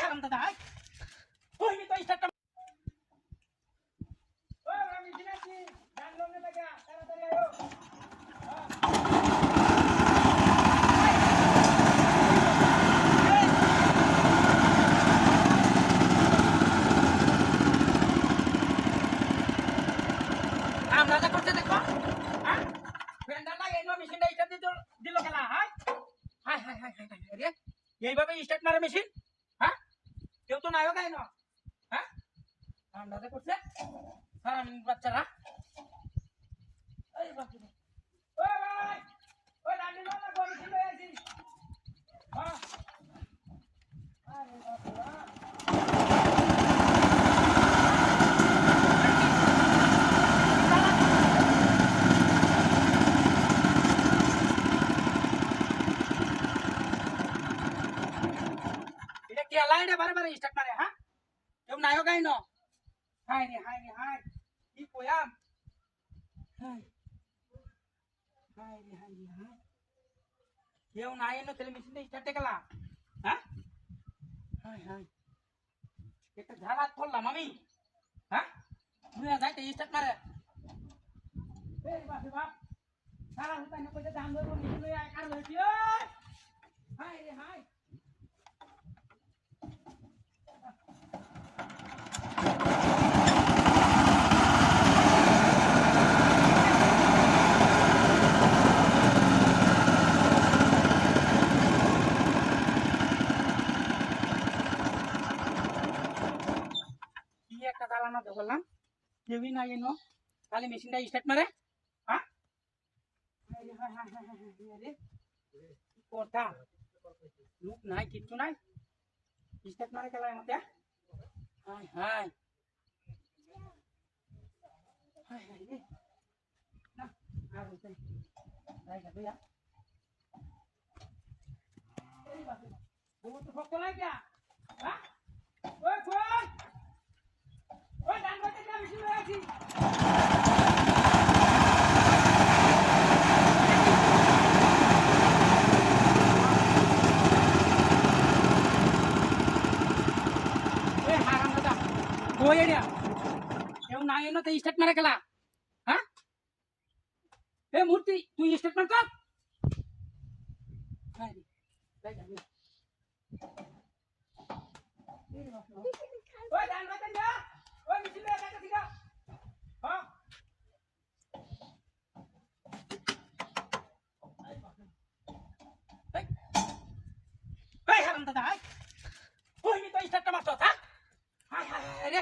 হারাম দাদা ওই নি তো স্টার্টটা ও আমি দিনাছি জানলো না দাদা তাড়াতাড়ি আয়ো আমরা যা করতে দেখো হ্যাঁ ফ্রেন্ডার লাগে এনো মেশিনটা স্টার্ট দিল খেলা high high high high high আরে এইভাবে স্টার্ট মারে মেশিন হ্যাঁ কেউ তো নাইও গায় না হ্যাঁ আমরা যা করতে হারাম বাচ্চারা এই বাচ্চা ওই ভাই ওই রান্নি না কোন ছিল আছি হ্যাঁ আরে বাবা এটা কি লাইনে বারে স্টার্ট মারে হ্যাঁ কেউ নাইও গায় না হাই রে হাই কি কয়াম হাই হাই রে হাই কেউ নাই এনো তেলে মেশিনটা স্টার্টে গেলা হ্যাঁ হাই হাই একটা ঝালাত করলাম আমি হ্যাঁ দুই যাইতে স্টার্ট মারে এই বাপরে বাপ সারা হুতা না কইতে দাম ধরবো মেশিন লই আয় কার লইছি ওই হাই রে হাই একটা চালানো তো বললাম কেউই নাই এনো খালি মেশিনটা স্টার্ট মারে হ্যাঁ কথা লোক নাই কিচ্ছু নাই স্টার্ট মারে খেলা আমাকে হাই হাই হাই হাই রে না আর হইছে তাই গা দুইয়া এই বাসে বহুত ফক চলাই গিয়া হ্যাঁ ওই কই ওই ডান বাতে যা মেশিন লই আছি এই হারাম দাদা কই এরিয়া কেউ নাই এনো তো স্টার্ট মারে খেলা হ্যাঁ এ মূর্তি তুই স্টার্ট মার কর হাই রে তাই গা ওই ডান বাতে যা ওই মেশিন লই আছি ঠিক আছে হ্যাঁ এই হারাম দাদা ওই নি তো স্টার্টটা মারছ হ্যাঁ হাই হাই রে